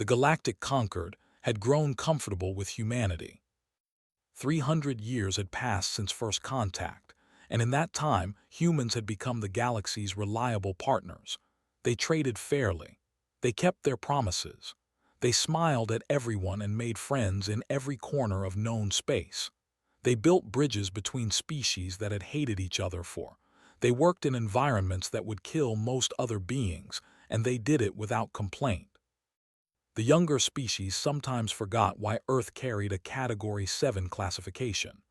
The Galactic Conquered had grown comfortable with humanity. 300 years had passed since first contact, and in that time, humans had become the galaxy's reliable partners. They traded fairly. They kept their promises. They smiled at everyone and made friends in every corner of known space. They built bridges between species that had hated each other for. They worked in environments that would kill most other beings, and they did it without complaint. The younger species sometimes forgot why Earth carried a Category 7 classification.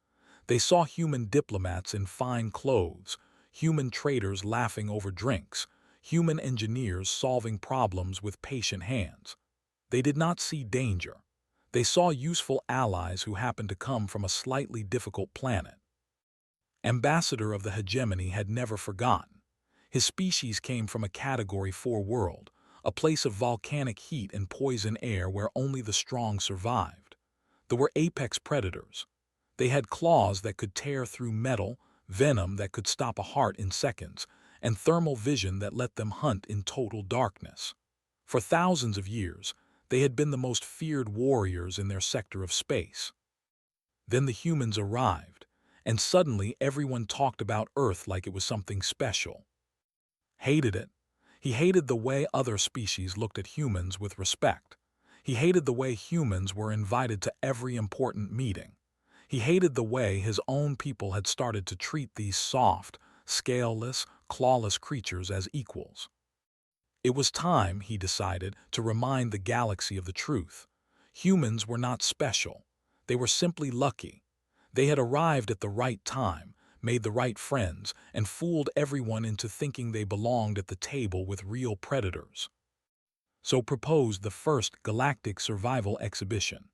They saw human diplomats in fine clothes, human traders laughing over drinks, human engineers solving problems with patient hands. They did not see danger. They saw useful allies who happened to come from a slightly difficult planet. Ambassador of the hegemony had never forgotten. His species came from a Category 4 world, a place of volcanic heat and poison air where only the strong survived. There were apex predators. They had claws that could tear through metal, venom that could stop a heart in seconds, and thermal vision that let them hunt in total darkness. For thousands of years, they had been the most feared warriors in their sector of space. Then the humans arrived, and suddenly everyone talked about Earth like it was something special. Hated it. He hated the way other species looked at humans with respect. He hated the way humans were invited to every important meeting. He hated the way his own people had started to treat these soft, scaleless, clawless creatures as equals. It was time, he decided, to remind the galaxy of the truth. Humans were not special. They were simply lucky. They had arrived at the right time, made the right friends, and fooled everyone into thinking they belonged at the table with real predators. So proposed the first Galactic Survival Exhibition.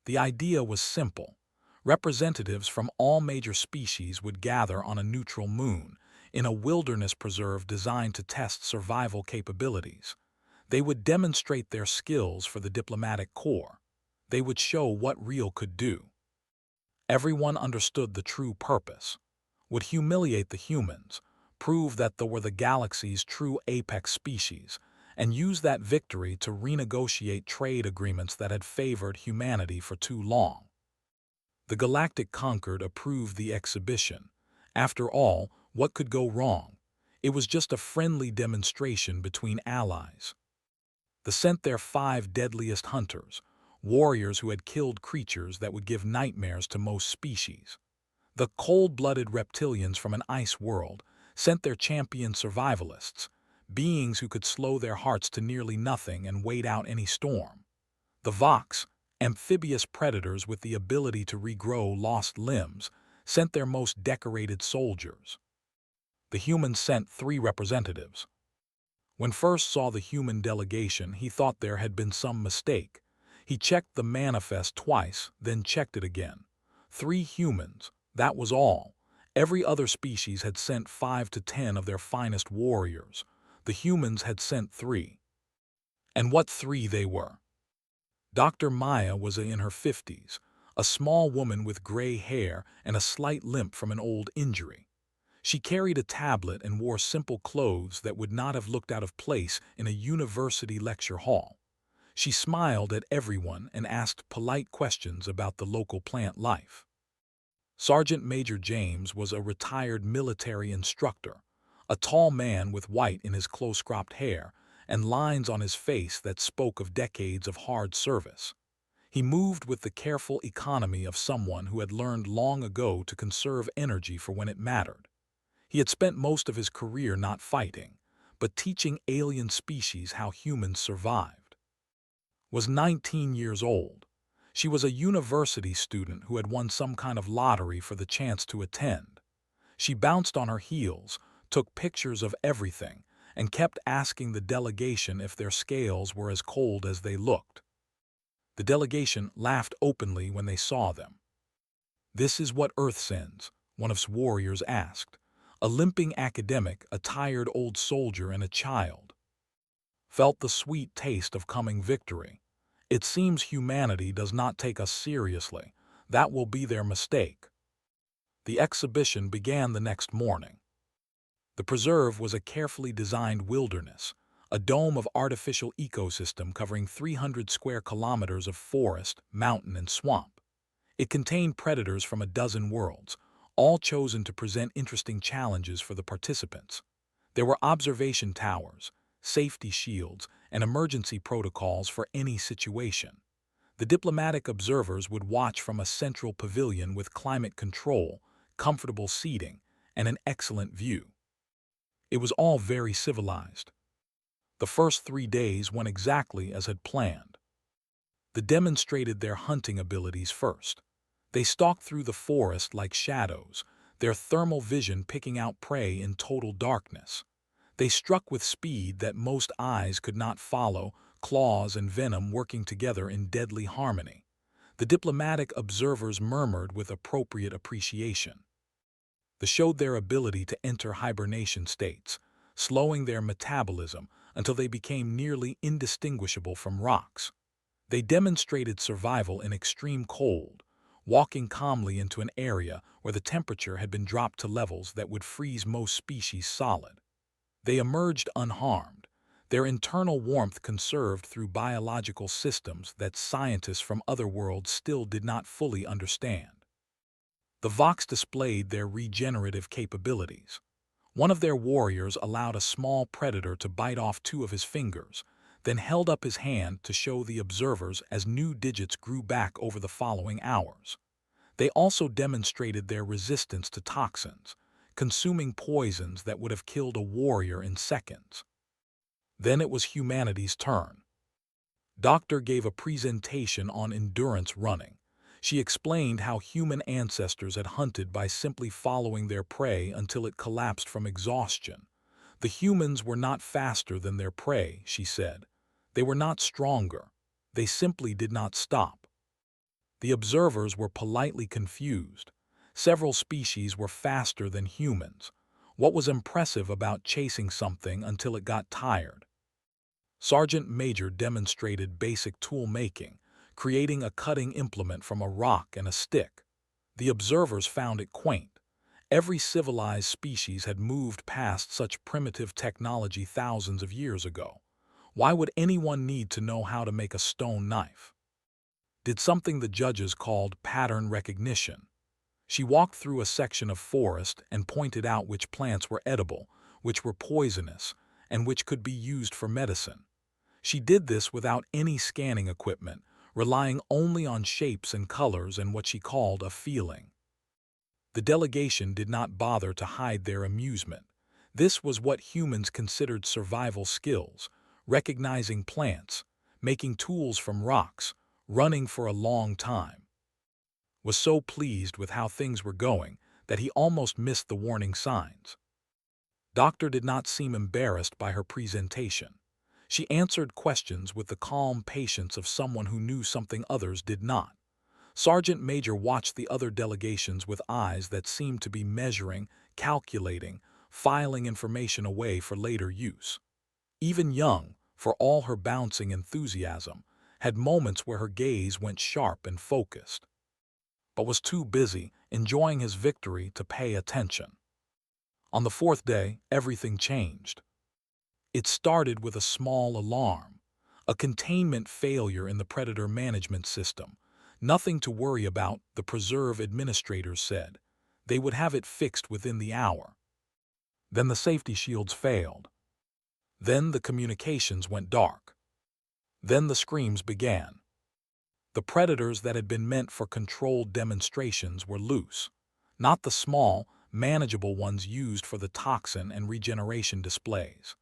The idea was simple. Representatives from all major species would gather on a neutral moon, in a wilderness preserve designed to test survival capabilities. They would demonstrate their skills for the diplomatic corps. They would show what real could do. Everyone understood the true purpose. Would humiliate the humans, prove that they were the galaxy's true apex species, and use that victory to renegotiate trade agreements that had favored humanity for too long. The Galactic Conquered approved the exhibition. After all, what could go wrong? It was just a friendly demonstration between allies. They sent their 5 deadliest hunters, warriors who had killed creatures that would give nightmares to most species. The cold-blooded reptilians from an ice world sent their champion survivalists, beings who could slow their hearts to nearly nothing and wait out any storm. The Vox, amphibious predators with the ability to regrow lost limbs, sent their most decorated soldiers. The humans sent 3 representatives. When first saw the human delegation, he thought there had been some mistake. He checked the manifest twice, then checked it again. 3 humans, that was all. Every other species had sent 5 to 10 of their finest warriors. The humans had sent 3. And what 3 they were! Dr. Maya was in her 50s, a small woman with gray hair and a slight limp from an old injury. She carried a tablet and wore simple clothes that would not have looked out of place in a university lecture hall. She smiled at everyone and asked polite questions about the local plant life. Sergeant Major James was a retired military instructor, a tall man with white in his close-cropped hair and lines on his face that spoke of decades of hard service. He moved with the careful economy of someone who had learned long ago to conserve energy for when it mattered. He had spent most of his career not fighting, but teaching alien species how humans survived. Was 19 years old. She was a university student who had won some kind of lottery for the chance to attend. She bounced on her heels, took pictures of everything, and kept asking the delegation if their scales were as cold as they looked. The delegation laughed openly when they saw them. "This is what Earth sends," one of its warriors asked. A limping academic, a tired old soldier, and a child felt the sweet taste of coming victory. It seems humanity does not take us seriously. That will be their mistake. The exhibition began the next morning. The preserve was a carefully designed wilderness, a dome of artificial ecosystem covering 300 square kilometers of forest, mountain, and swamp. It contained predators from a dozen worlds, all chosen to present interesting challenges for the participants. There were observation towers, safety shields, and emergency protocols for any situation. The diplomatic observers would watch from a central pavilion with climate control, comfortable seating, and an excellent view. It was all very civilized. The first 3 days went exactly as had planned. They demonstrated their hunting abilities first. They stalked through the forest like shadows, their thermal vision picking out prey in total darkness. They struck with speed that most eyes could not follow, claws and venom working together in deadly harmony. The diplomatic observers murmured with appropriate appreciation. They showed their ability to enter hibernation states, slowing their metabolism until they became nearly indistinguishable from rocks. They demonstrated survival in extreme cold, walking calmly into an area where the temperature had been dropped to levels that would freeze most species solid. They emerged unharmed, their internal warmth conserved through biological systems that scientists from other worlds still did not fully understand. The Vox displayed their regenerative capabilities. One of their warriors allowed a small predator to bite off 2 of his fingers, then held up his hand to show the observers as new digits grew back over the following hours. They also demonstrated their resistance to toxins, consuming poisons that would have killed a warrior in seconds. Then it was humanity's turn. Doctor gave a presentation on endurance running. She explained how human ancestors had hunted by simply following their prey until it collapsed from exhaustion. The humans were not faster than their prey, she said. They were not stronger. They simply did not stop. The observers were politely confused. Several species were faster than humans. What was impressive about chasing something until it got tired? Sergeant Major demonstrated basic tool making, creating a cutting implement from a rock and a stick. The observers found it quaint. Every civilized species had moved past such primitive technology thousands of years ago. Why would anyone need to know how to make a stone knife? Did something the judges called pattern recognition. She walked through a section of forest and pointed out which plants were edible, which were poisonous, and which could be used for medicine. She did this without any scanning equipment, relying only on shapes and colors and what she called a feeling. The delegation did not bother to hide their amusement. This was what humans considered survival skills: recognizing plants, making tools from rocks, running for a long time. Was so pleased with how things were going that he almost missed the warning signs. Doctor did not seem embarrassed by her presentation. She answered questions with the calm patience of someone who knew something others did not. Sergeant Major watched the other delegations with eyes that seemed to be measuring, calculating, filing information away for later use. Even Young, for all her bouncing enthusiasm, had moments where her gaze went sharp and focused, but was too busy enjoying his victory to pay attention. On the 4th day, everything changed. It started with a small alarm, a containment failure in the predator management system. Nothing to worry about, the preserve administrators said. They would have it fixed within the hour. Then the safety shields failed. Then the communications went dark. Then the screams began. The predators that had been meant for controlled demonstrations were loose, not the small, manageable ones used for the toxin and regeneration displays.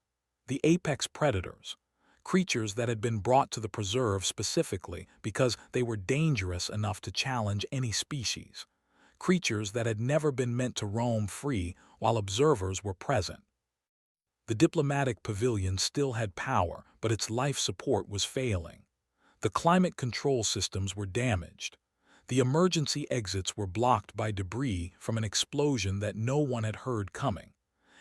The apex predators, creatures that had been brought to the preserve specifically because they were dangerous enough to challenge any species, creatures that had never been meant to roam free while observers were present. The diplomatic pavilion still had power, but its life support was failing. The climate control systems were damaged. The emergency exits were blocked by debris from an explosion that no one had heard coming.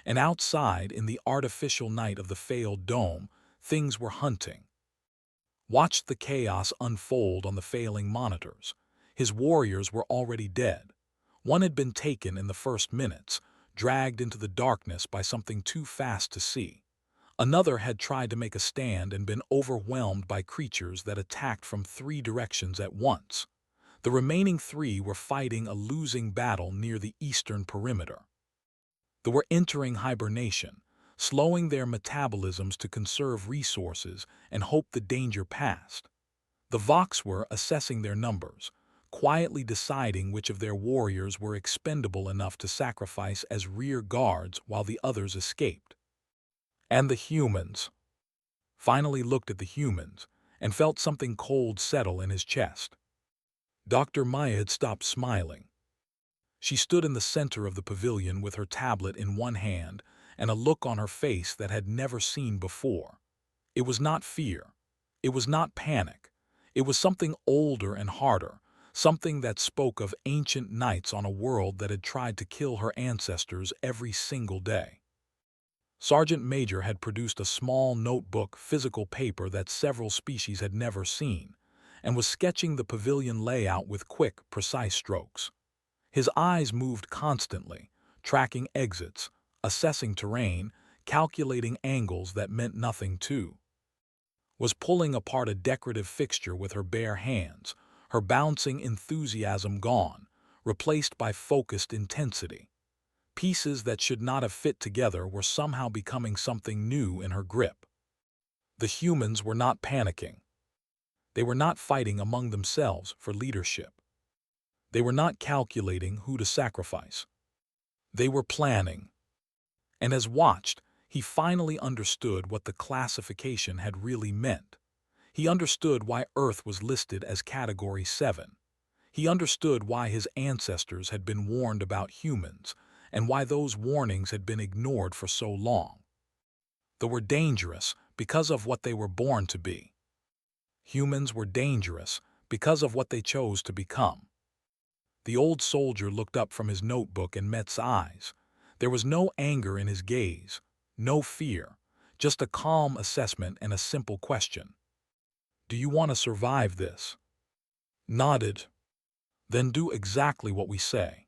And outside, in the artificial night of the failed dome, things were hunting. Watched the chaos unfold on the failing monitors. His warriors were already dead. One had been taken in the first minutes, dragged into the darkness by something too fast to see. Another had tried to make a stand and been overwhelmed by creatures that attacked from 3 directions at once. The remaining 3 were fighting a losing battle near the eastern perimeter. They were entering hibernation, slowing their metabolisms to conserve resources and hope the danger passed. The Vox were assessing their numbers, quietly deciding which of their warriors were expendable enough to sacrifice as rear guards while the others escaped. And the humans. Finally looked at the humans and felt something cold settle in his chest. Dr. Maya had stopped smiling. She stood in the center of the pavilion with her tablet in one hand and a look on her face that had never seen before. It was not fear. It was not panic. It was something older and harder, something that spoke of ancient nights on a world that had tried to kill her ancestors every single day. Sergeant Major had produced a small notebook, physical paper that several species had never seen, and was sketching the pavilion layout with quick, precise strokes. His eyes moved constantly, tracking exits, assessing terrain, calculating angles that meant nothing to. Was pulling apart a decorative fixture with her bare hands, her bouncing enthusiasm gone, replaced by focused intensity. Pieces that should not have fit together were somehow becoming something new in her grip. The humans were not panicking. They were not fighting among themselves for leadership. They were not calculating who to sacrifice. They were planning. And as watched, he finally understood what the classification had really meant. He understood why Earth was listed as Category 7. He understood why his ancestors had been warned about humans, and why those warnings had been ignored for so long. They were dangerous because of what they were born to be. Humans were dangerous because of what they chose to become. The old soldier looked up from his notebook and Met's eyes. There was no anger in his gaze, no fear, just a calm assessment and a simple question. Do you want to survive this? Nodded. Then do exactly what we say.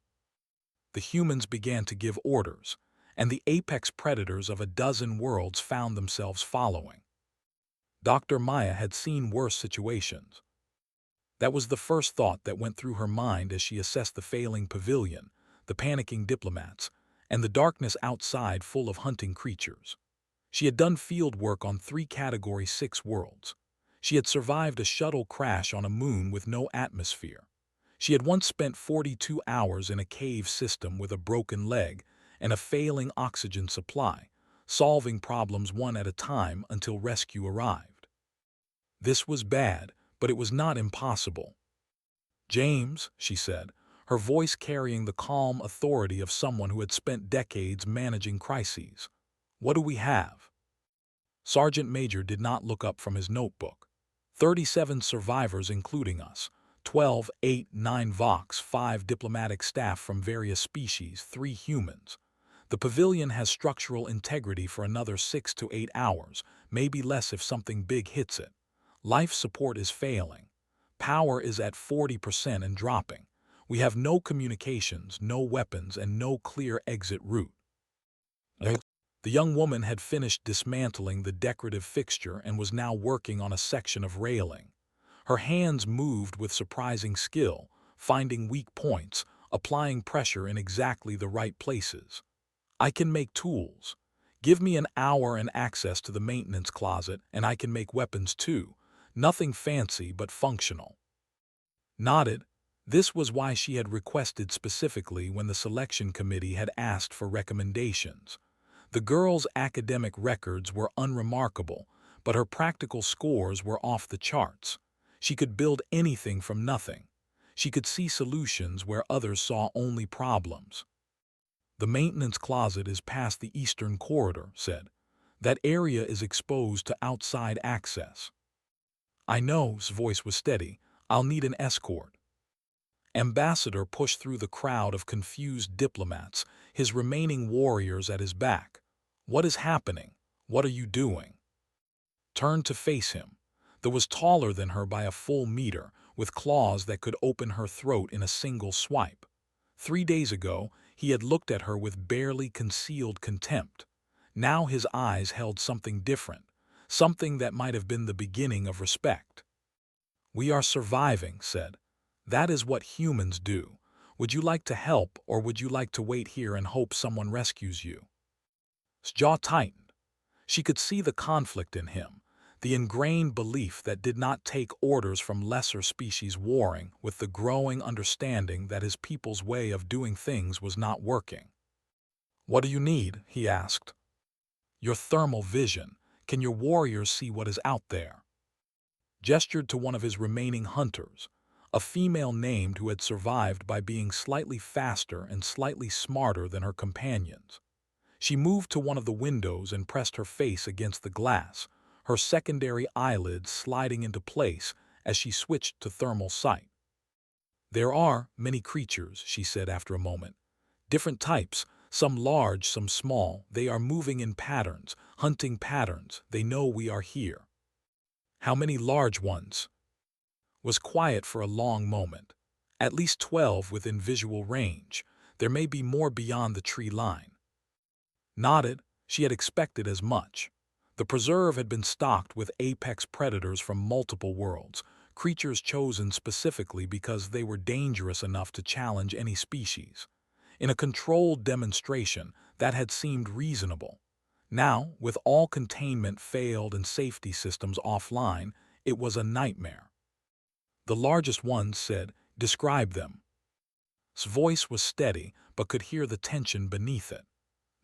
The humans began to give orders, and the apex predators of a dozen worlds found themselves following. Dr. Maya had seen worse situations. That was the first thought that went through her mind as she assessed the failing pavilion, the panicking diplomats, and the darkness outside full of hunting creatures. She had done field work on 3 Category 6 worlds. She had survived a shuttle crash on a moon with no atmosphere. She had once spent 42 hours in a cave system with a broken leg and a failing oxygen supply, solving problems one at a time until rescue arrived. This was bad, but it was not impossible. James, she said, her voice carrying the calm authority of someone who had spent decades managing crises. What do we have? Sergeant Major did not look up from his notebook. 37 survivors including us. 12, 8, 9 Vox, 5 diplomatic staff from various species, 3 humans. The pavilion has structural integrity for another 6 to 8 hours, maybe less if something big hits it. Life support is failing. Power is at 40% and dropping. We have no communications, no weapons, and no clear exit route. The young woman had finished dismantling the decorative fixture and was now working on a section of railing. Her hands moved with surprising skill, finding weak points, applying pressure in exactly the right places. I can make tools. Give me an hour and access to the maintenance closet, and I can make weapons too. Nothing fancy but functional. Nodded. This was why she had requested specifically when the selection committee had asked for recommendations. The girl's academic records were unremarkable, but her practical scores were off the charts. She could build anything from nothing. She could see solutions where others saw only problems. The maintenance closet is past the eastern corridor, said. That area is exposed to outside access. I know, his voice was steady. I'll need an escort. Ambassador pushed through the crowd of confused diplomats, his remaining warriors at his back. What is happening? What are you doing? Turned to face him. There was taller than her by a full meter, with claws that could open her throat in a single swipe. 3 days ago, he had looked at her with barely concealed contempt. Now his eyes held something different, something that might have been the beginning of respect. "We are surviving," said. "That is what humans do. Would you like to help, or would you like to wait here and hope someone rescues you?" His jaw tightened. She could see the conflict in him, the ingrained belief that did not take orders from lesser species warring with the growing understanding that his people's way of doing things was not working. "What do you need?" he asked. "Your thermal vision. Can your warriors see what is out there?" Gestured to one of his remaining hunters, a female named who had survived by being slightly faster and slightly smarter than her companions. She moved to one of the windows and pressed her face against the glass, her secondary eyelids sliding into place as she switched to thermal sight. "There are many creatures," she said after a moment. "Different types, some large, some small. They are moving in patterns, hunting patterns. They know we are here." "How many large ones?" Was quiet for a long moment. "At least 12 within visual range. There may be more beyond the tree line." Nodded. She had expected as much. The preserve had been stocked with apex predators from multiple worlds, creatures chosen specifically because they were dangerous enough to challenge any species. In a controlled demonstration, that had seemed reasonable. Now, with all containment failed and safety systems offline, it was a nightmare. The largest one said, "Describe them." His voice was steady, but could hear the tension beneath it.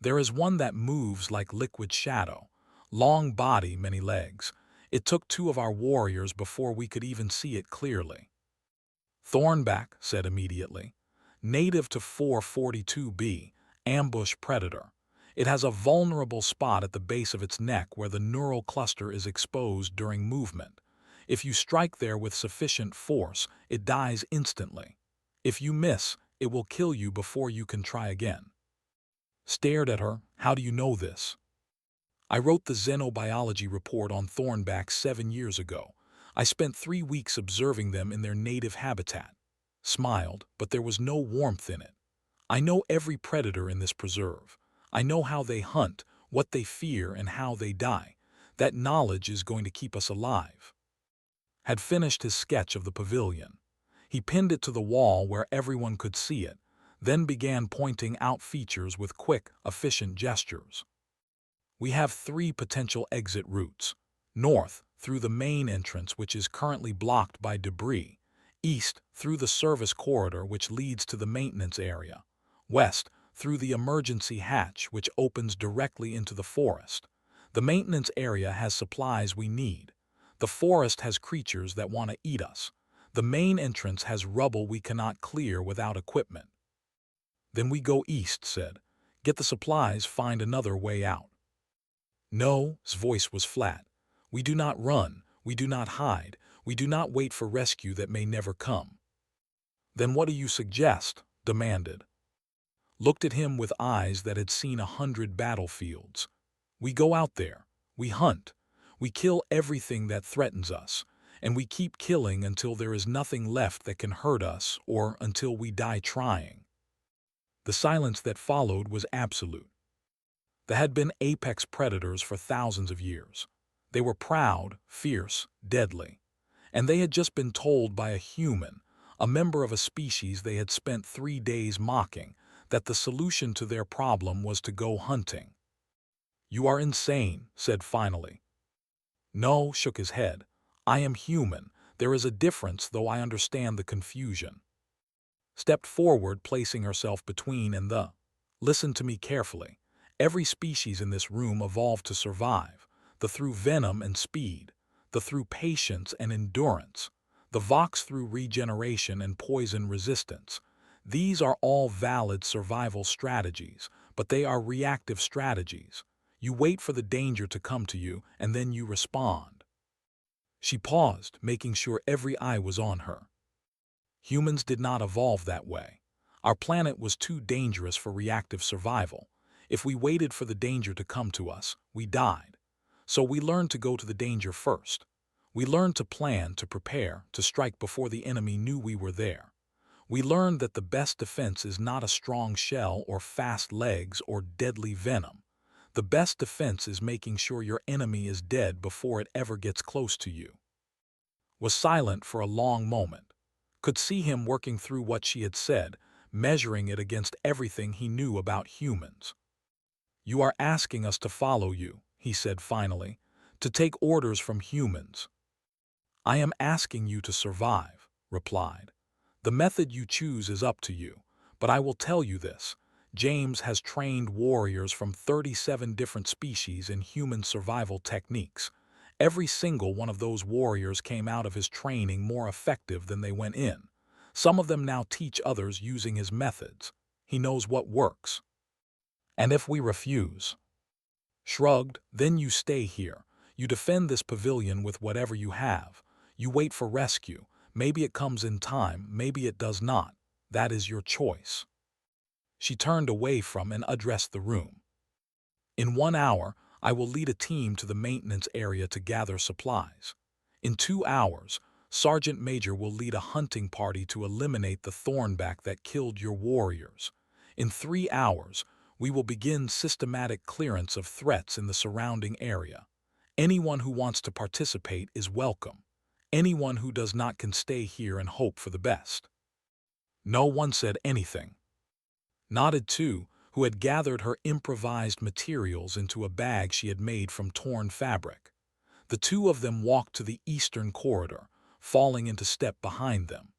"There is one that moves like liquid shadow. Long body, many legs. It took 2 of our warriors before we could even see it clearly." Thornback said immediately. "Native to 442b, ambush predator. It has a vulnerable spot at the base of its neck where the neural cluster is exposed during movement. If you strike there with sufficient force, it dies instantly. If you miss, it will kill you before you can try again." Stared at her. "How do you know this?" "I wrote the xenobiology report on thornbacks 7 years ago. I spent 3 weeks observing them in their native habitat." Smiled, but there was no warmth in it. "I know every predator in this preserve. I know how they hunt, what they fear, and how they die. That knowledge is going to keep us alive." Had finished his sketch of the pavilion. He pinned it to the wall where everyone could see it, then began pointing out features with quick, efficient gestures. "We have 3 potential exit routes. North, through the main entrance which is currently blocked by debris. East, through the service corridor which leads to the maintenance area. West, through the emergency hatch which opens directly into the forest. The maintenance area has supplies we need. The forest has creatures that want to eat us. The main entrance has rubble we cannot clear without equipment." "Then we go east," said. "Get the supplies, find another way out." "No," his voice was flat. "We do not run, we do not hide, we do not wait for rescue that may never come." "Then what do you suggest?" demanded. Looked at him with eyes that had seen 100 battlefields. "We go out there, we hunt, we kill everything that threatens us, and we keep killing until there is nothing left that can hurt us or until we die trying." The silence that followed was absolute. There had been apex predators for thousands of years. They were proud, fierce, deadly. And they had just been told by a human, a member of a species they had spent 3 days mocking, that the solution to their problem was to go hunting. "You are insane," said finally. "No," shook his head. "I am human. There is a difference, though I understand the confusion." Stepped forward, placing herself between and the. "Listen to me carefully. Every species in this room evolved to survive, the through venom and speed, the through patience and endurance, the vox through regeneration and poison resistance. These are all valid survival strategies, but they are reactive strategies. You wait for the danger to come to you, and then you respond." She paused, making sure every eye was on her. "Humans did not evolve that way. Our planet was too dangerous for reactive survival. If we waited for the danger to come to us, we died. So we learned to go to the danger first. We learned to plan, to prepare, to strike before the enemy knew we were there. We learned that the best defense is not a strong shell or fast legs or deadly venom. The best defense is making sure your enemy is dead before it ever gets close to you. Was silent for a long moment. Could see him working through what she had said, measuring it against everything he knew about humans. You are asking us to follow you, he said finally, to take orders from humans. I am asking you to survive, replied. The method you choose is up to you, but I will tell you this. James has trained warriors from 37 different species in human survival techniques. Every single one of those warriors came out of his training more effective than they went in. Some of them now teach others using his methods. He knows what works. And if we refuse? Shrugged, then you stay here. You defend this pavilion with whatever you have. You wait for rescue. Maybe it comes in time, maybe it does not. That is your choice. She turned away from and addressed the room. In 1 hour, I will lead a team to the maintenance area to gather supplies. In 2 hours, Sergeant Major will lead a hunting party to eliminate the thornback that killed your warriors. In 3 hours, we will begin systematic clearance of threats in the surrounding area. Anyone who wants to participate is welcome. Anyone who does not can stay here and hope for the best. No one said anything. Nodded too, who had gathered her improvised materials into a bag she had made from torn fabric. The two of them walked to the eastern corridor, falling into step behind them.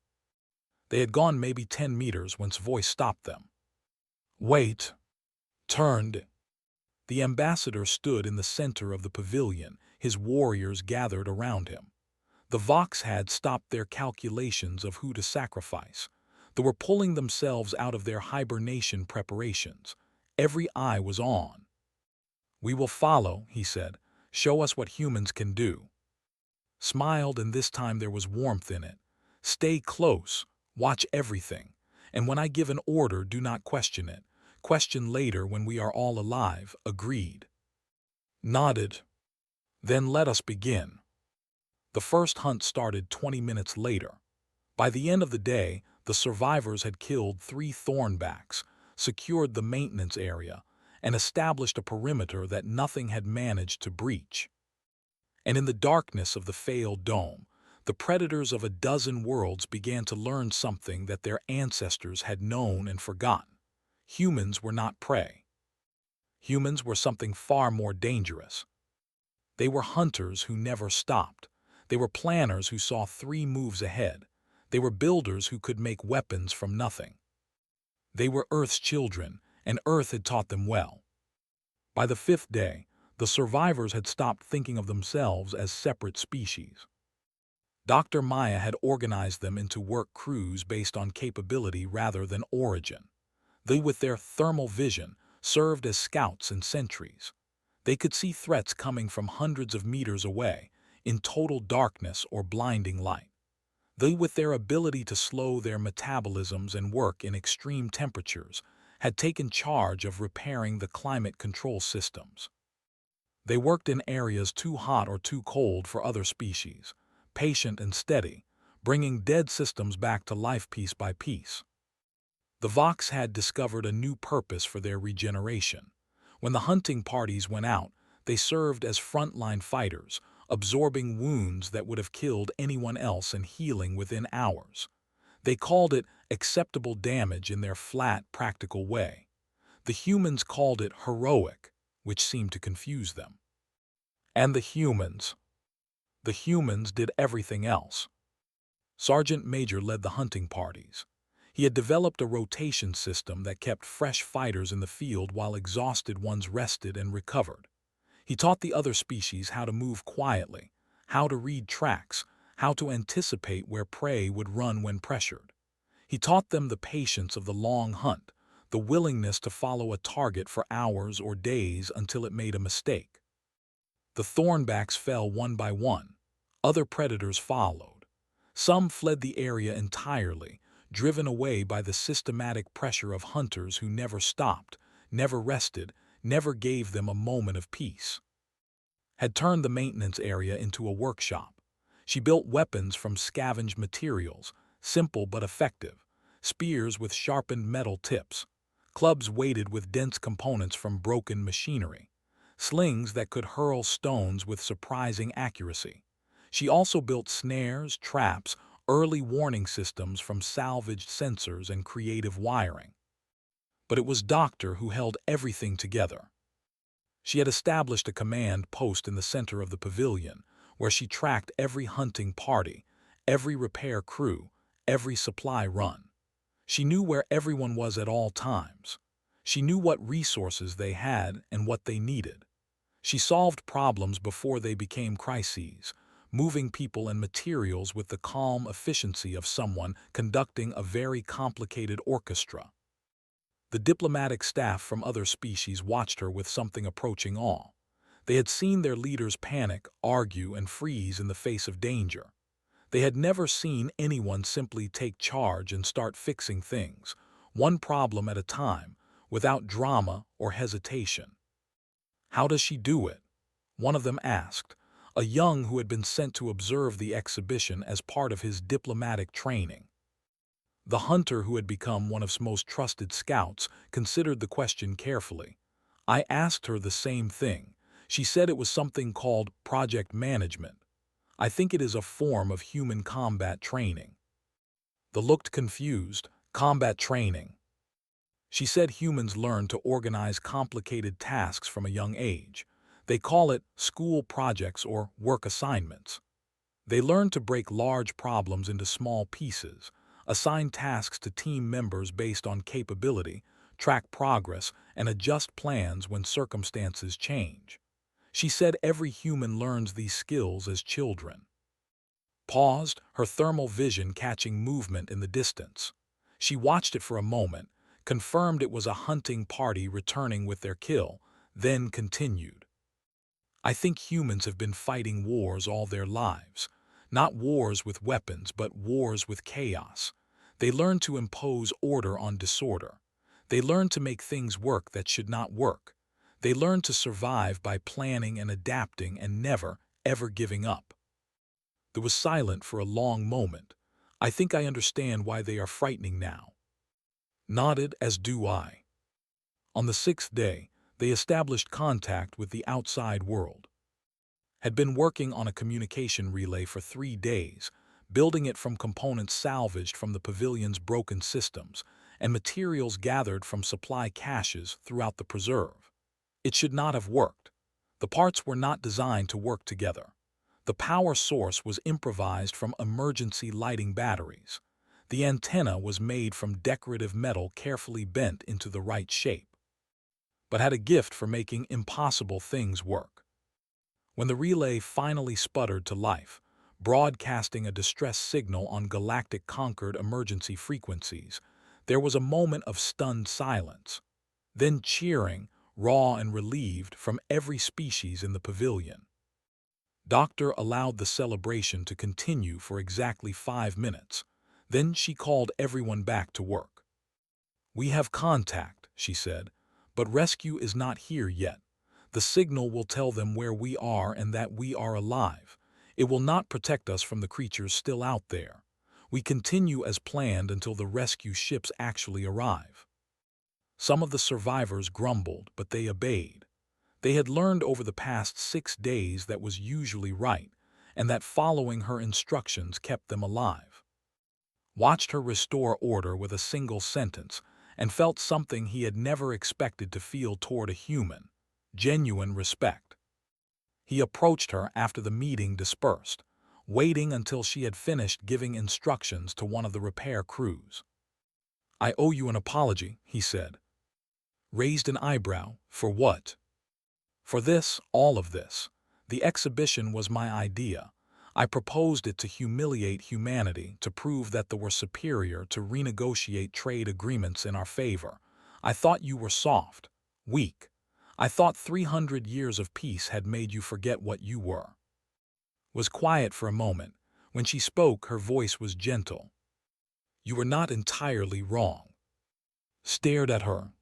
They had gone maybe 10 meters when his voice stopped them. Wait. Turned. The ambassador stood in the center of the pavilion, his warriors gathered around him. The Vox had stopped their calculations of who to sacrifice. They were pulling themselves out of their hibernation preparations. Every eye was on. We will follow, he said. Show us what humans can do. Smiled, and this time there was warmth in it. Stay close, watch everything, and when I give an order, do not question it. Question later when we are all alive, agreed. Nodded. Then let us begin. The first hunt started 20 minutes later. By the end of the day, the survivors had killed 3 thornbacks, secured the maintenance area, and established a perimeter that nothing had managed to breach. And in the darkness of the failed dome, the predators of a dozen worlds began to learn something that their ancestors had known and forgotten. Humans were not prey. Humans were something far more dangerous. They were hunters who never stopped. They were planners who saw 3 moves ahead. They were builders who could make weapons from nothing. They were Earth's children, and Earth had taught them well. By the 5th day, the survivors had stopped thinking of themselves as separate species. Dr. Maya had organized them into work crews based on capability rather than origin. They, with their thermal vision, served as scouts and sentries. They could see threats coming from hundreds of meters away, in total darkness or blinding light. They, with their ability to slow their metabolisms and work in extreme temperatures, had taken charge of repairing the climate control systems. They worked in areas too hot or too cold for other species, patient and steady, bringing dead systems back to life piece by piece. The Vox had discovered a new purpose for their regeneration. When the hunting parties went out, they served as frontline fighters, absorbing wounds that would have killed anyone else and healing within hours. They called it acceptable damage in their flat, practical way. The humans called it heroic, which seemed to confuse them. And the humans did everything else. Sergeant Major led the hunting parties. He had developed a rotation system that kept fresh fighters in the field while exhausted ones rested and recovered. He taught the other species how to move quietly, how to read tracks, how to anticipate where prey would run when pressured. He taught them the patience of the long hunt, the willingness to follow a target for hours or days until it made a mistake. The thornbacks fell one by one. Other predators followed. Some fled the area entirely, driven away by the systematic pressure of hunters who never stopped, never rested, never gave them a moment of peace. Had turned the maintenance area into a workshop. She built weapons from scavenged materials, simple but effective, spears with sharpened metal tips, clubs weighted with dense components from broken machinery. slings that could hurl stones with surprising accuracy. She also built snares, traps, early warning systems from salvaged sensors and creative wiring. But it was Doctor who held everything together. She had established a command post in the center of the pavilion, where she tracked every hunting party, every repair crew, every supply run. She knew where everyone was at all times. She knew what resources they had and what they needed. She solved problems before they became crises, moving people and materials with the calm efficiency of someone conducting a very complicated orchestra. The diplomatic staff from other species watched her with something approaching awe. They had seen their leaders panic, argue, and freeze in the face of danger. They had never seen anyone simply take charge and start fixing things, one problem at a time, without drama or hesitation. "How does she do it?" one of them asked, a young who had been sent to observe the exhibition as part of his diplomatic training. The hunter, who had become one of his most trusted scouts, considered the question carefully. "I asked her the same thing. She said it was something called project management. I think it is a form of human combat training." The looked confused. "Combat training?" She said humans learn to organize complicated tasks from a young age. They call it school projects or work assignments. They learn to break large problems into small pieces, assign tasks to team members based on capability, track progress, and adjust plans when circumstances change. She said every human learns these skills as children. Paused, her thermal vision catching movement in the distance. She watched it for a moment, confirmed it was a hunting party returning with their kill, then continued. "I think humans have been fighting wars all their lives. Not wars with weapons, but wars with chaos. They learn to impose order on disorder. They learn to make things work that should not work. They learn to survive by planning and adapting and never, ever giving up." There was silence for a long moment. "I think I understand why they are frightening now." Nodded, "As do I." On the sixth day, they established contact with the outside world. Had been working on a communication relay for 3 days, building it from components salvaged from the pavilion's broken systems and materials gathered from supply caches throughout the preserve. It should not have worked. The parts were not designed to work together. The power source was improvised from emergency lighting batteries. The antenna was made from decorative metal carefully bent into the right shape, but had a gift for making impossible things work. When the relay finally sputtered to life, broadcasting a distress signal on Galactic Concord emergency frequencies, there was a moment of stunned silence. Then cheering, raw and relieved, from every species in the pavilion. Doctor allowed the celebration to continue for exactly 5 minutes. Then she called everyone back to work. "We have contact," she said, "but rescue is not here yet. The signal will tell them where we are and that we are alive. It will not protect us from the creatures still out there. We continue as planned until the rescue ships actually arrive." Some of the survivors grumbled, but they obeyed. They had learned over the past 6 days that was usually right, and that following her instructions kept them alive. Watched her restore order with a single sentence, and felt something he had never expected to feel toward a human: genuine respect. He approached her after the meeting dispersed, waiting until she had finished giving instructions to one of the repair crews. "I owe you an apology," he said. Raised an eyebrow. "For what?" "For this, all of this. The exhibition was my idea. I proposed it to humiliate humanity, to prove that they were superior, to renegotiate trade agreements in our favor. I thought you were soft, weak. I thought 300 years of peace had made you forget what you were." Was quiet for a moment. When she spoke, her voice was gentle. "You were not entirely wrong." Stared at her.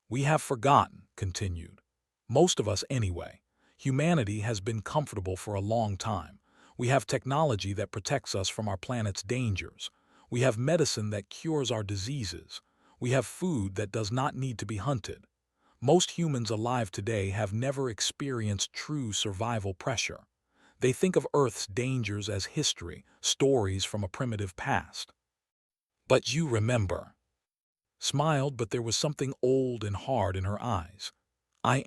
"We have forgotten," continued. "Most of us anyway. Humanity has been comfortable for a long time. We have technology that protects us from our planet's dangers. We have medicine that cures our diseases. We have food that does not need to be hunted. Most humans alive today have never experienced true survival pressure. They think of Earth's dangers as history, stories from a primitive past. But you remember. Smiled, but there was something old and hard in her eyes. I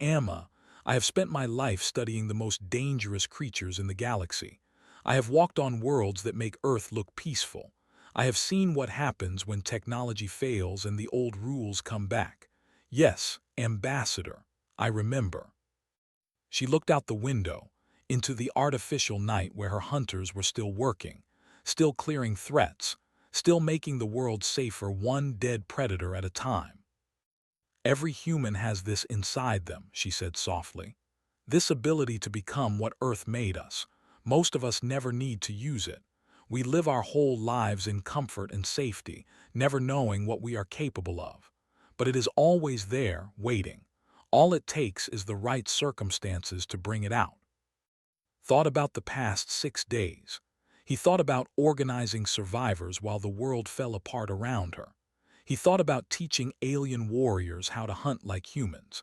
have spent my life studying the most dangerous creatures in the galaxy. I have walked on worlds that make Earth look peaceful. I have seen what happens when technology fails and the old rules come back. Yes, Ambassador, I remember. She looked out the window, into the artificial night where her hunters were still working, still clearing threats, still making the world safer one dead predator at a time. Every human has this inside them, she said softly. This ability to become what Earth made us. Most of us never need to use it. We live our whole lives in comfort and safety, never knowing what we are capable of. But it is always there, waiting. All it takes is the right circumstances to bring it out. Thought about the past 6 days. He thought about organizing survivors while the world fell apart around her. He thought about teaching alien warriors how to hunt like humans.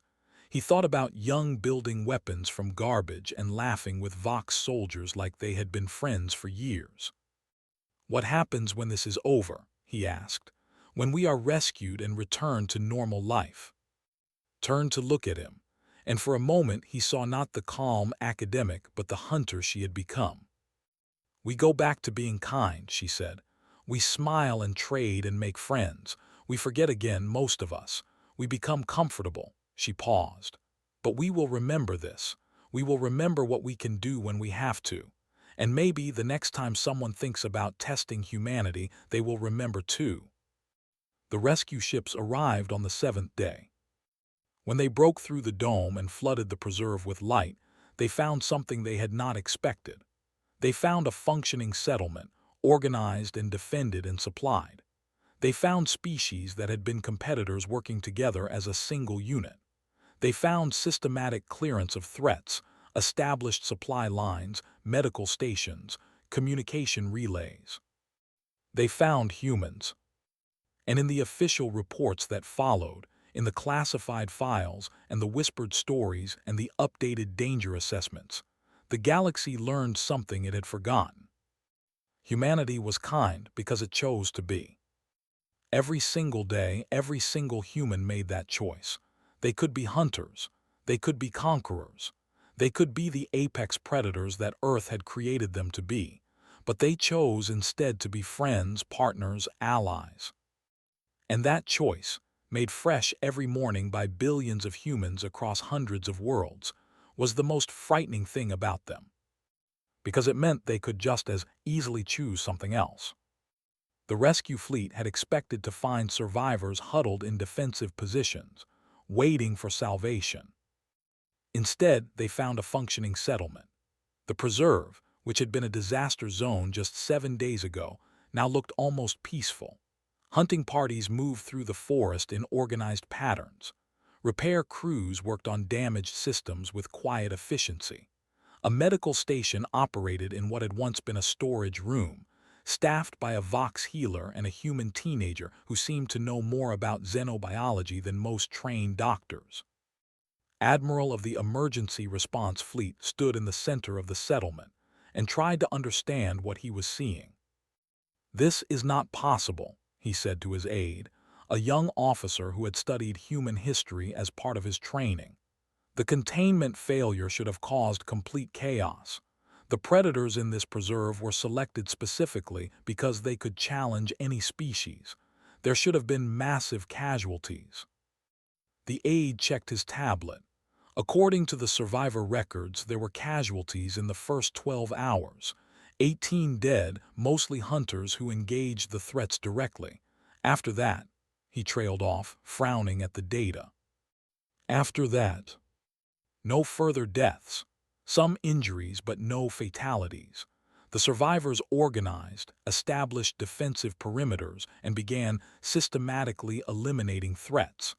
He thought about young building weapons from garbage and laughing with Vox soldiers like they had been friends for years. What happens when this is over, he asked, when we are rescued and return to normal life? Turned to look at him, and for a moment he saw not the calm academic but the hunter she had become. We go back to being kind, she said. We smile and trade and make friends. We forget again, most of us. We become comfortable. She paused. But we will remember this. We will remember what we can do when we have to. And maybe the next time someone thinks about testing humanity, they will remember too. The rescue ships arrived on the 7th day. When they broke through the dome and flooded the preserve with light, they found something they had not expected. They found a functioning settlement, organized and defended and supplied. They found species that had been competitors working together as a single unit. They found systematic clearance of threats, established supply lines, medical stations, communication relays. They found humans. And in the official reports that followed, in the classified files and the whispered stories and the updated danger assessments, the galaxy learned something it had forgotten. Humanity was kind because it chose to be. Every single day, every single human made that choice. They could be hunters. They could be conquerors. They could be the apex predators that Earth had created them to be. But they chose instead to be friends, partners, allies. And that choice, made fresh every morning by billions of humans across hundreds of worlds, was the most frightening thing about them. Because it meant they could just as easily choose something else. The rescue fleet had expected to find survivors huddled in defensive positions, waiting for salvation. Instead, they found a functioning settlement. The preserve, which had been a disaster zone just 7 days ago, now looked almost peaceful. Hunting parties moved through the forest in organized patterns. Repair crews worked on damaged systems with quiet efficiency. A medical station operated in what had once been a storage room, staffed by a Vox healer and a human teenager who seemed to know more about xenobiology than most trained doctors. Admiral of the Emergency Response Fleet stood in the center of the settlement and tried to understand what he was seeing. "This is not possible," he said to his aide, a young officer who had studied human history as part of his training. "The containment failure should have caused complete chaos. The predators in this preserve were selected specifically because they could challenge any species. There should have been massive casualties." The aide checked his tablet. According to the survivor records, there were casualties in the first 12 hours. 18 dead, mostly hunters who engaged the threats directly. After that, he trailed off, frowning at the data. After that, no further deaths. Some injuries, but no fatalities. The survivors organized, established defensive perimeters, and began systematically eliminating threats.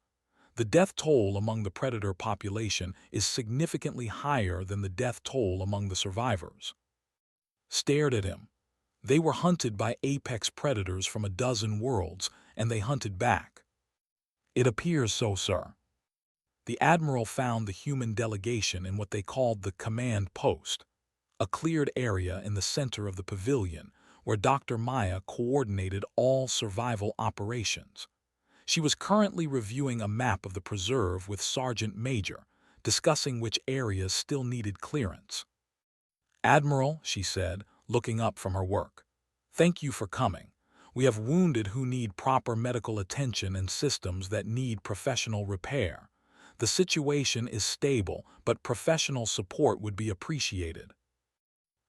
The death toll among the predator population is significantly higher than the death toll among the survivors. Stared at him. They were hunted by apex predators from a dozen worlds, and they hunted back. "It appears so, sir." The admiral found the human delegation in what they called the command post, a cleared area in the center of the pavilion where Dr. Maya coordinated all survival operations. She was currently reviewing a map of the preserve with Sergeant Major, discussing which areas still needed clearance. "Admiral," she said, looking up from her work, "thank you for coming. We have wounded who need proper medical attention and systems that need professional repair. The situation is stable, but professional support would be appreciated."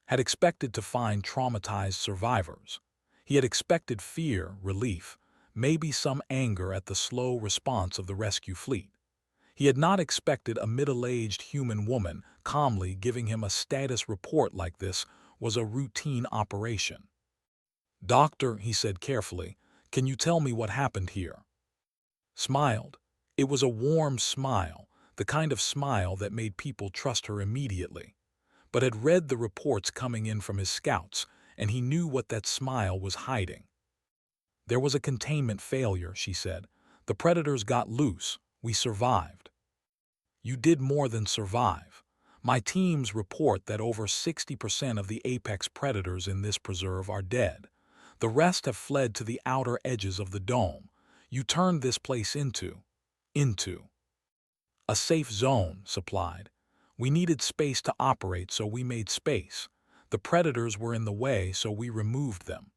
Had expected to find traumatized survivors. He had expected fear, relief, maybe some anger at the slow response of the rescue fleet. He had not expected a middle-aged human woman calmly giving him a status report like this was a routine operation. "Doctor," he said carefully, "can you tell me what happened here?" Smiled. It was a warm smile, the kind of smile that made people trust her immediately. But had read the reports coming in from his scouts, and he knew what that smile was hiding. "There was a containment failure," she said. "The predators got loose. We survived." "You did more than survive. My teams report that over 60% of the apex predators in this preserve are dead. The rest have fled to the outer edges of the dome. You turned this place into a safe zone," supplied. "We needed space to operate, so we made space. The predators were in the way, so we removed them."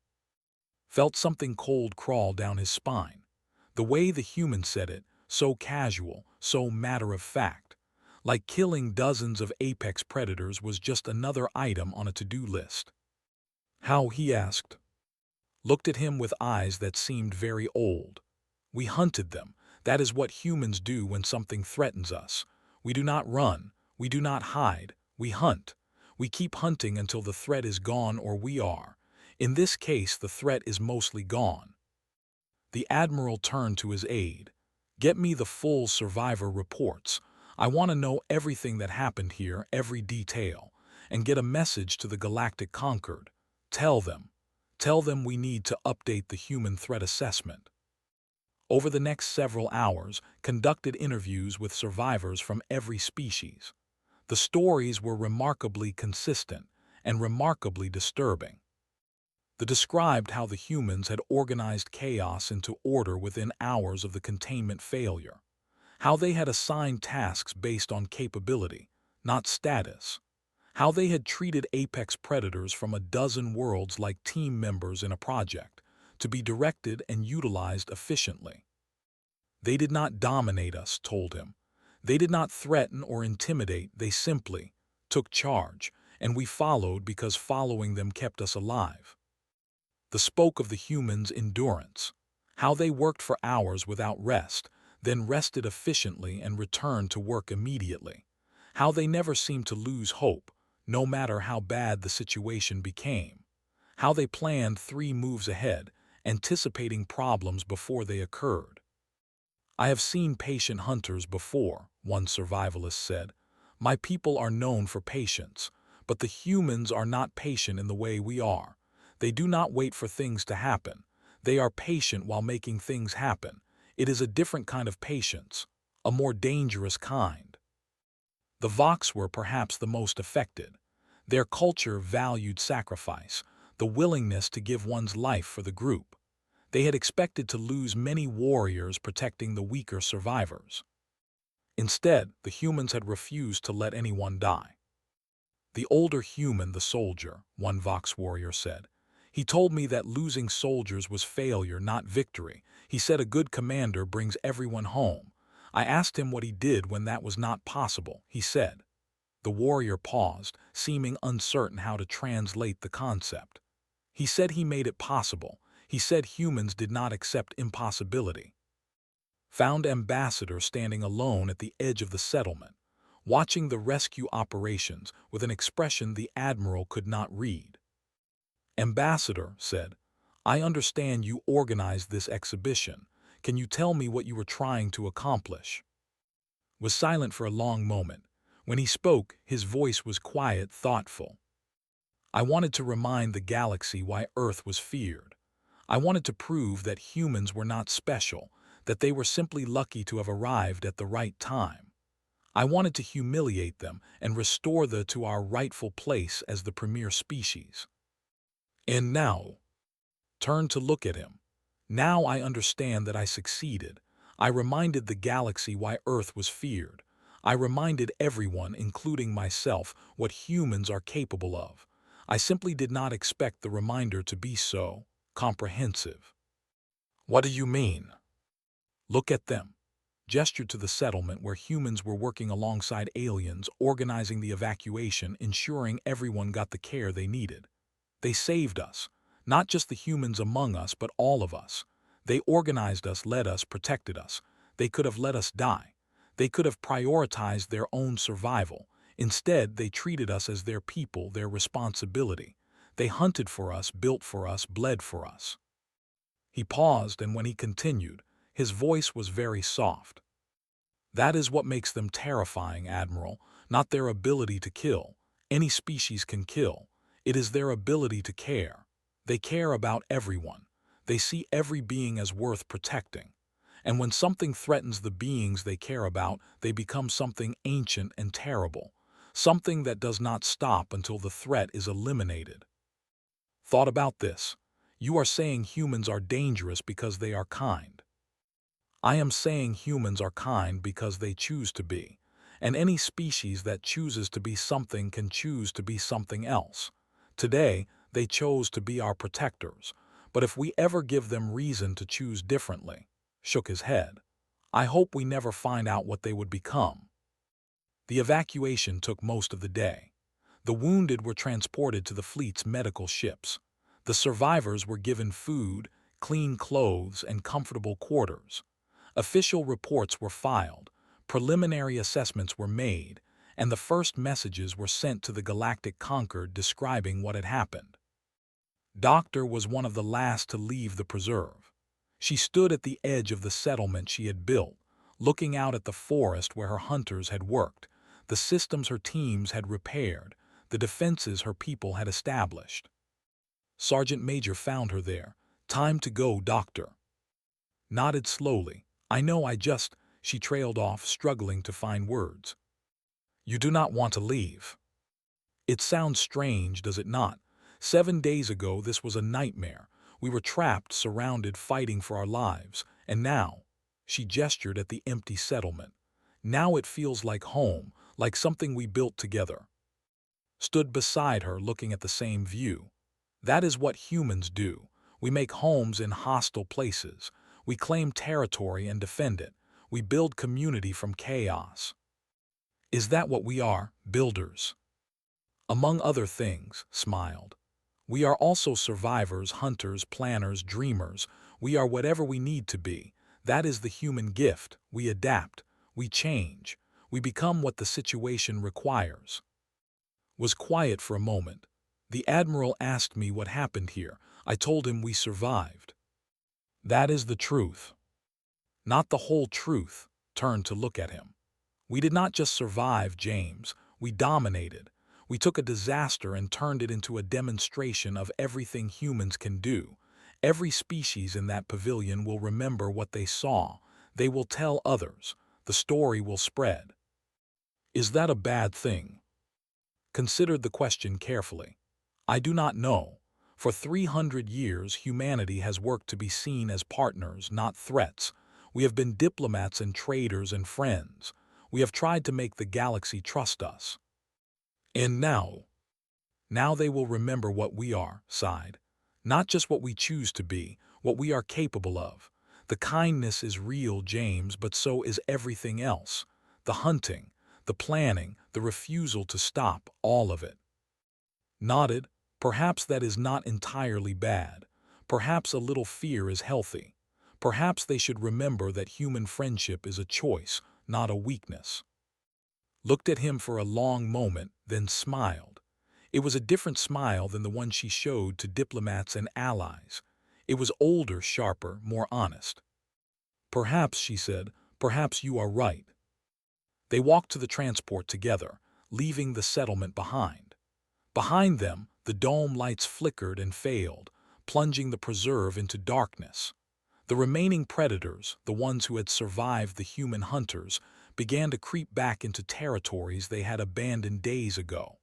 Felt something cold crawl down his spine. The way the human said it, so casual, so matter-of-fact. Like killing dozens of apex predators was just another item on a to-do list. "How?" he asked. Looked at him with eyes that seemed very old. "We hunted them. That is what humans do when something threatens us. We do not run. We do not hide. We hunt. We keep hunting until the threat is gone or we are. In this case, the threat is mostly gone." The admiral turned to his aide. "Get me the full survivor reports. I want to know everything that happened here, every detail. And get a message to the Galactic Concord. Tell them we need to update the human threat assessment." Over the next several hours, conducted interviews with survivors from every species. The stories were remarkably consistent and remarkably disturbing. They described how the humans had organized chaos into order within hours of the containment failure, how they had assigned tasks based on capability, not status, how they had treated apex predators from a dozen worlds like team members in a project, to be directed and utilized efficiently. "They did not dominate us," told him. "They did not threaten or intimidate, they simply took charge, and we followed because following them kept us alive." They spoke of the humans' endurance, how they worked for hours without rest, then rested efficiently and returned to work immediately, how they never seemed to lose hope, no matter how bad the situation became, how they planned 3 moves ahead, anticipating problems before they occurred. "I have seen patient hunters before," one survivalist said. "My people are known for patience, but the humans are not patient in the way we are. They do not wait for things to happen. They are patient while making things happen. It is a different kind of patience, a more dangerous kind." The Vox were perhaps the most affected. Their culture valued sacrifice, the willingness to give one's life for the group. They had expected to lose many warriors protecting the weaker survivors. Instead, the humans had refused to let anyone die. "The older human, the soldier," one Vox warrior said. "He told me that losing soldiers was failure, not victory. He said a good commander brings everyone home. I asked him what he did when that was not possible," he said. The warrior paused, seeming uncertain how to translate the concept. "He said he made it possible. He said humans did not accept impossibility." Found ambassador standing alone at the edge of the settlement, watching the rescue operations with an expression the admiral could not read. Ambassador said, "I understand you organized this exhibition. Can you tell me what you were trying to accomplish?" Was silent for a long moment. When he spoke, his voice was quiet, thoughtful. "I wanted to remind the galaxy why Earth was feared. I wanted to prove that humans were not special, that they were simply lucky to have arrived at the right time. I wanted to humiliate them and restore them to our rightful place as the premier species. And now, turn to look at him. Now I understand that I succeeded. I reminded the galaxy why Earth was feared. I reminded everyone, including myself, what humans are capable of. I simply did not expect the reminder to be so comprehensive. What do you mean? Look at them. Gestured to the settlement where humans were working alongside aliens, organizing the evacuation, ensuring everyone got the care they needed. They saved us, not just the humans among us, but all of us. They organized us, led us, protected us. They could have let us die. They could have prioritized their own survival. Instead, they treated us as their people, their responsibility. They hunted for us, built for us, bled for us. He paused, and when he continued, his voice was very soft. That is what makes them terrifying, Admiral, not their ability to kill. Any species can kill. It is their ability to care. They care about everyone. They see every being as worth protecting. And when something threatens the beings they care about, they become something ancient and terrible, something that does not stop until the threat is eliminated. Thought about this. You are saying humans are dangerous because they are kind. I am saying humans are kind because they choose to be, and any species that chooses to be something can choose to be something else. Today, they chose to be our protectors, but if we ever give them reason to choose differently, shook his head, I hope we never find out what they would become. The evacuation took most of the day. The wounded were transported to the fleet's medical ships. The survivors were given food, clean clothes, and comfortable quarters. Official reports were filed, preliminary assessments were made, and the first messages were sent to the Galactic Concord describing what had happened. Doctor was one of the last to leave the preserve. She stood at the edge of the settlement she had built, looking out at the forest where her hunters had worked, the systems her teams had repaired, the defenses her people had established. Sergeant Major found her there. "Time to go, Doctor." Nodded slowly. She trailed off, struggling to find words. "You do not want to leave." It sounds strange, does it not? 7 days ago, this was a nightmare. We were trapped, surrounded, fighting for our lives. And now, she gestured at the empty settlement. Now it feels like home, like something we built together. Stood beside her, looking at the same view. That is what humans do. We make homes in hostile places. We claim territory and defend it. We build community from chaos. Is that what we are, builders? Among other things, smiled. We are also survivors, hunters, planners, dreamers. We are whatever we need to be. That is the human gift. We adapt. We change. We become what the situation requires. Was quiet for a moment. The Admiral asked me what happened here. I told him we survived. That is the truth. Not the whole truth. Turned to look at him. We did not just survive, James. We dominated. We took a disaster and turned it into a demonstration of everything humans can do. Every species in that pavilion will remember what they saw. They will tell others. The story will spread. Is that a bad thing? Considered the question carefully. I do not know. For 300 years, humanity has worked to be seen as partners, not threats. We have been diplomats and traders and friends. We have tried to make the galaxy trust us. And now they will remember what we are, sighed. Not just what we choose to be, what we are capable of. The kindness is real, James, but so is everything else. The hunting, the planning, the refusal to stop, all of it. Nodded. Perhaps that is not entirely bad. Perhaps a little fear is healthy. Perhaps they should remember that human friendship is a choice, not a weakness. Looked at him for a long moment, then smiled. It was a different smile than the one she showed to diplomats and allies. It was older, sharper, more honest. Perhaps, she said, perhaps you are right. They walked to the transport together, leaving the settlement behind. Behind them, the dome lights flickered and failed, plunging the preserve into darkness. The remaining predators, the ones who had survived the human hunters, began to creep back into territories they had abandoned days ago.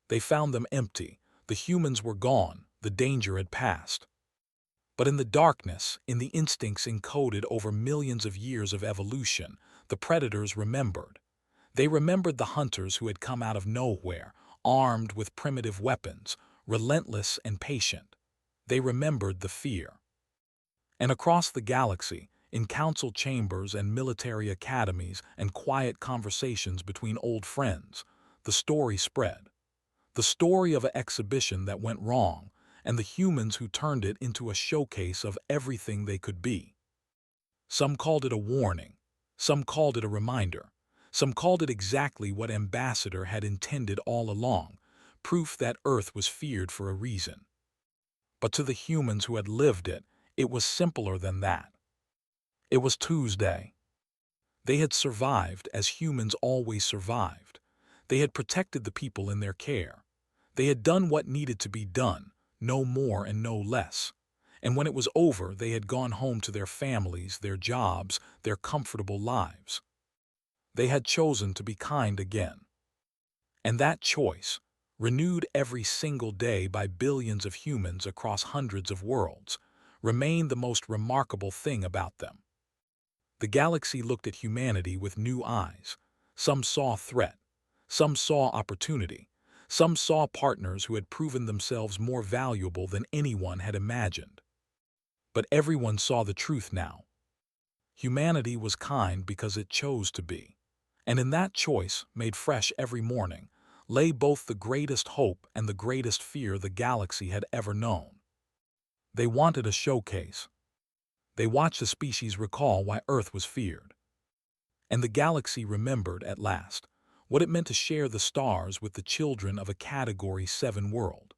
They found them empty, the humans were gone, the danger had passed. But in the darkness, in the instincts encoded over millions of years of evolution, the predators remembered. They remembered the hunters who had come out of nowhere, armed with primitive weapons, relentless and patient. They remembered the fear. And across the galaxy, in council chambers and military academies and quiet conversations between old friends, the story spread. The story of an exhibition that went wrong, and the humans who turned it into a showcase of everything they could be. Some called it a warning, some called it a reminder, some called it exactly what Ambassador had intended all along, proof that Earth was feared for a reason. But to the humans who had lived it, it was simpler than that. It was Tuesday. They had survived as humans always survived. They had protected the people in their care. They had done what needed to be done, no more and no less. And when it was over, they had gone home to their families, their jobs, their comfortable lives. They had chosen to be kind again. And that choice, renewed every single day by billions of humans across hundreds of worlds, remained the most remarkable thing about them. The galaxy looked at humanity with new eyes. Some saw threat. Some saw opportunity. Some saw partners who had proven themselves more valuable than anyone had imagined. But everyone saw the truth now. Humanity was kind because it chose to be. And in that choice, made fresh every morning, lay both the greatest hope and the greatest fear the galaxy had ever known. They wanted a showcase. They watched the species recall why Earth was feared. And the galaxy remembered, at last, what it meant to share the stars with the children of a Category 7 world.